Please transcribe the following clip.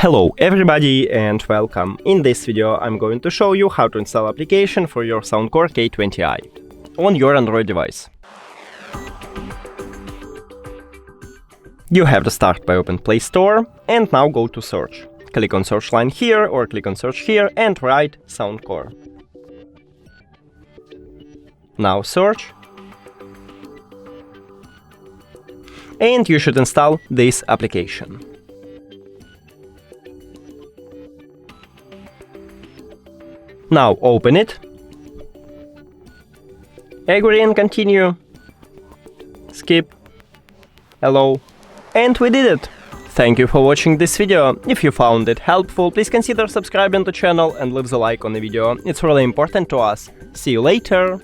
Hello everybody and welcome. In this video I'm going to show you how to install application for your SOUNDCORE K20i on your Android device. You have to start by open Play Store and now go to search. Click on search line here or click on search here and write SOUNDCORE. Now search. And you should install this application. Now open it, agree and continue, skip, allow, and we did it! Thank you for watching this video. If you found it helpful, please consider subscribing to the channel and leave the like on the video, it's really important to us. See you later!